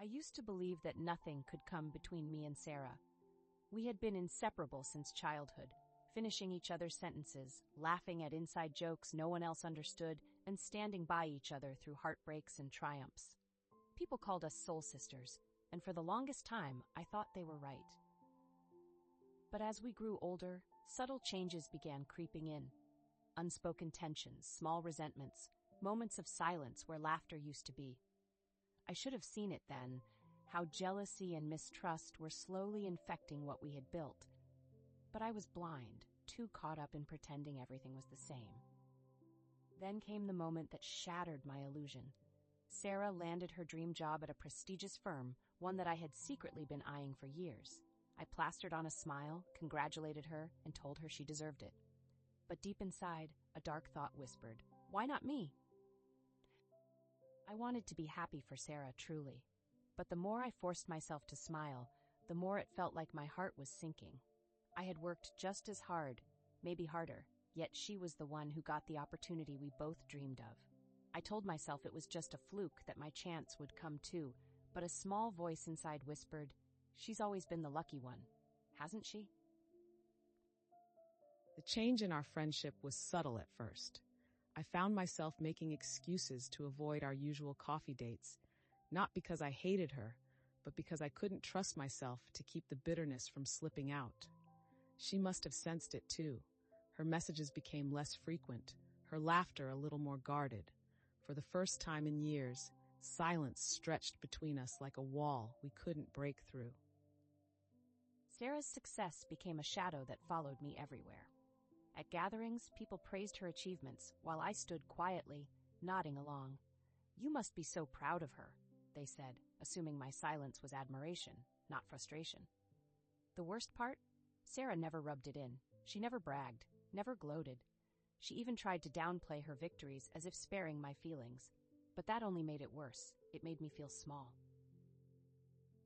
I used to believe that nothing could come between me and Sarah. We had been inseparable since childhood, finishing each other's sentences, laughing at inside jokes no one else understood, and standing by each other through heartbreaks and triumphs. People called us soul sisters, and for the longest time, I thought they were right. But as we grew older, subtle changes began creeping in. Unspoken tensions, small resentments, moments of silence where laughter used to be. I should have seen it then, how jealousy and mistrust were slowly infecting what we had built. But I was blind, too caught up in pretending everything was the same. Then came the moment that shattered my illusion. Sarah landed her dream job at a prestigious firm, one that I had secretly been eyeing for years. I plastered on a smile, congratulated her, and told her she deserved it. But deep inside, a dark thought whispered, "Why not me?" I wanted to be happy for Sarah, truly. But the more I forced myself to smile, the more it felt like my heart was sinking. I had worked just as hard, maybe harder, yet she was the one who got the opportunity we both dreamed of. I told myself it was just a fluke, that my chance would come too, but a small voice inside whispered, "She's always been the lucky one, hasn't she?" The change in our friendship was subtle at first. I found myself making excuses to avoid our usual coffee dates, not because I hated her, but because I couldn't trust myself to keep the bitterness from slipping out. She must have sensed it too. Her messages became less frequent, her laughter a little more guarded. For the first time in years, silence stretched between us like a wall we couldn't break through. Sarah's success became a shadow that followed me everywhere. At gatherings, people praised her achievements, while I stood quietly, nodding along. "You must be so proud of her," they said, assuming my silence was admiration, not frustration. The worst part? Sarah never rubbed it in. She never bragged, never gloated. She even tried to downplay her victories as if sparing my feelings. But that only made it worse. It made me feel small.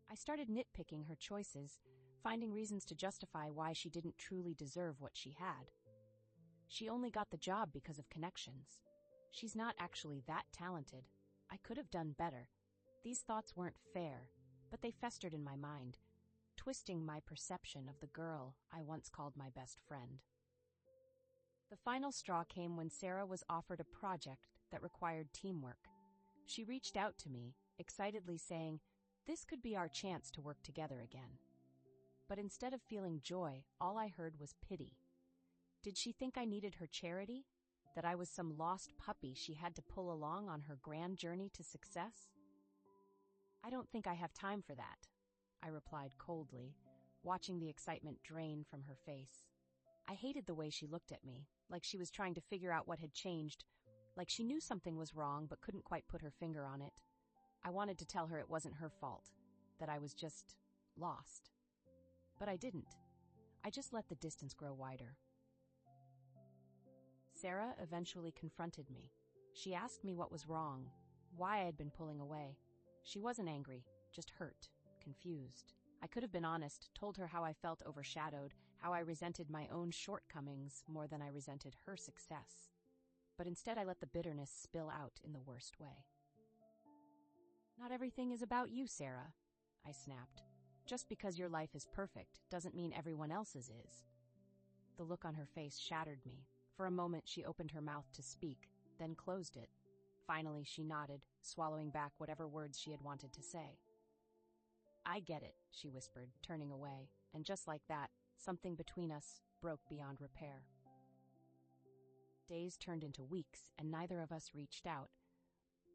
I started nitpicking her choices, finding reasons to justify why she didn't truly deserve what she had. She only got the job because of connections. She's not actually that talented. I could have done better. These thoughts weren't fair, but they festered in my mind, twisting my perception of the girl I once called my best friend. The final straw came when Sarah was offered a project that required teamwork. She reached out to me, excitedly saying, "This could be our chance to work together again." But instead of feeling joy, all I heard was pity. Did she think I needed her charity? That I was some lost puppy she had to pull along on her grand journey to success? "I don't think I have time for that," I replied coldly, watching the excitement drain from her face. I hated the way she looked at me, like she was trying to figure out what had changed, like she knew something was wrong but couldn't quite put her finger on it. I wanted to tell her it wasn't her fault, that I was just lost. But I didn't. I just let the distance grow wider. Sarah eventually confronted me. She asked me what was wrong, why I had been pulling away. She wasn't angry, just hurt, confused. I could have been honest, told her how I felt overshadowed, how I resented my own shortcomings more than I resented her success. But instead I let the bitterness spill out in the worst way. "Not everything is about you, Sarah," I snapped. "Just because your life is perfect doesn't mean everyone else's is." The look on her face shattered me. For a moment she opened her mouth to speak, then closed it. Finally she nodded, swallowing back whatever words she had wanted to say. "I get it," she whispered, turning away, and just like that, something between us broke beyond repair. Days turned into weeks, and neither of us reached out.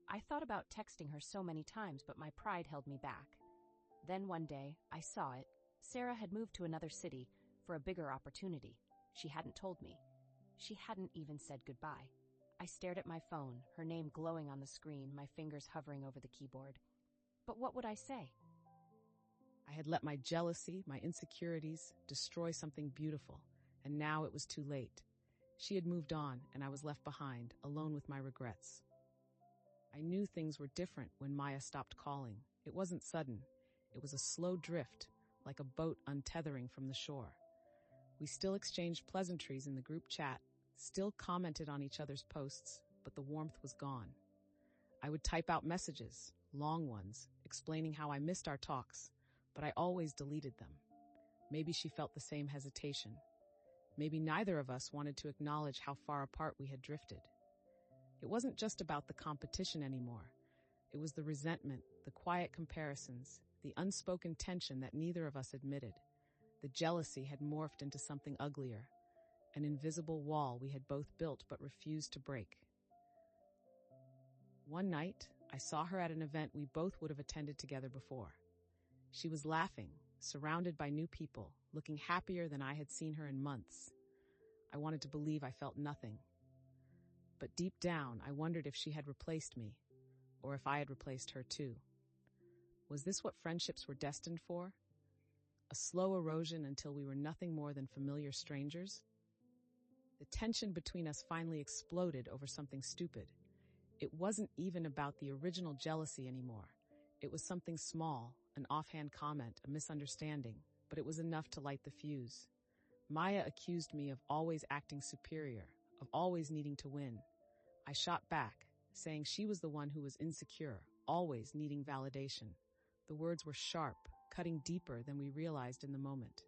I thought about texting her so many times, but my pride held me back. Then one day, I saw it. Sarah had moved to another city for a bigger opportunity. She hadn't told me. She hadn't even said goodbye. I stared at my phone, her name glowing on the screen, my fingers hovering over the keyboard. But what would I say? I had let my jealousy, my insecurities, destroy something beautiful, and now it was too late. She had moved on, and I was left behind, alone with my regrets. I knew things were different when Maya stopped calling. It wasn't sudden. It was a slow drift, like a boat untethering from the shore. We still exchanged pleasantries in the group chat, still commented on each other's posts, but the warmth was gone. I would type out messages, long ones, explaining how I missed our talks, but I always deleted them. Maybe she felt the same hesitation. Maybe neither of us wanted to acknowledge how far apart we had drifted. It wasn't just about the competition anymore. It was the resentment, the quiet comparisons, the unspoken tension that neither of us admitted. The jealousy had morphed into something uglier, an invisible wall we had both built but refused to break. One night, I saw her at an event we both would have attended together before. She was laughing, surrounded by new people, looking happier than I had seen her in months. I wanted to believe I felt nothing. But deep down, I wondered if she had replaced me, or if I had replaced her too. Was this what friendships were destined for? A slow erosion until we were nothing more than familiar strangers? The tension between us finally exploded over something stupid. It wasn't even about the original jealousy anymore. It was something small, an offhand comment, a misunderstanding, but it was enough to light the fuse. Maya accused me of always acting superior, of always needing to win. I shot back, saying she was the one who was insecure, always needing validation. The words were sharp, cutting deeper than we realized in the moment.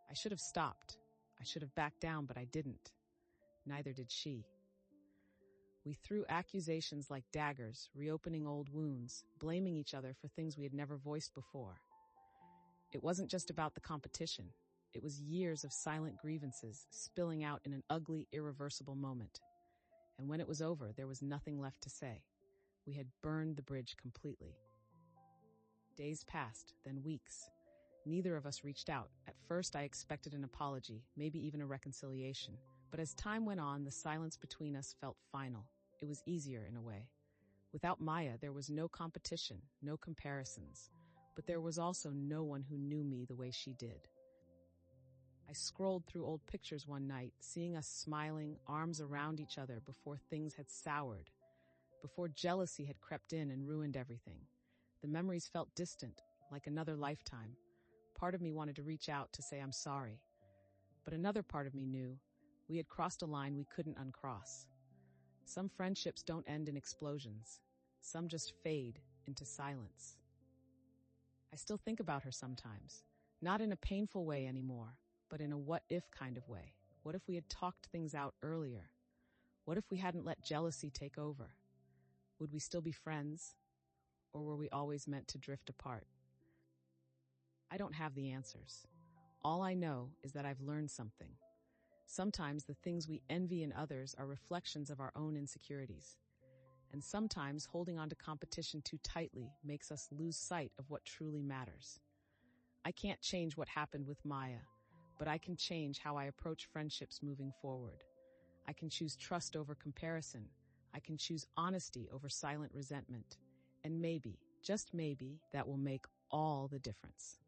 I should have stopped. I should have backed down, but I didn't. Neither did she. We threw accusations like daggers, reopening old wounds, blaming each other for things we had never voiced before. It wasn't just about the competition. It was years of silent grievances spilling out in an ugly, irreversible moment. And when it was over, there was nothing left to say. We had burned the bridge completely. Days passed, then weeks. Neither of us reached out. At first, I expected an apology, maybe even a reconciliation. But as time went on, the silence between us felt final. It was easier in a way. Without Maya, there was no competition, no comparisons. But there was also no one who knew me the way she did. I scrolled through old pictures one night, seeing us smiling, arms around each other before things had soured, before jealousy had crept in and ruined everything. The memories felt distant, like another lifetime. Part of me wanted to reach out to say I'm sorry. But another part of me knew we had crossed a line we couldn't uncross. Some friendships don't end in explosions. Some just fade into silence. I still think about her sometimes, not in a painful way anymore, but in a what-if kind of way. What if we had talked things out earlier? What if we hadn't let jealousy take over? Would we still be friends? Or were we always meant to drift apart? I don't have the answers. All I know is that I've learned something. Sometimes the things we envy in others are reflections of our own insecurities. And sometimes holding on to competition too tightly makes us lose sight of what truly matters. I can't change what happened with Maya, but I can change how I approach friendships moving forward. I can choose trust over comparison. I can choose honesty over silent resentment. And maybe, just maybe, that will make all the difference.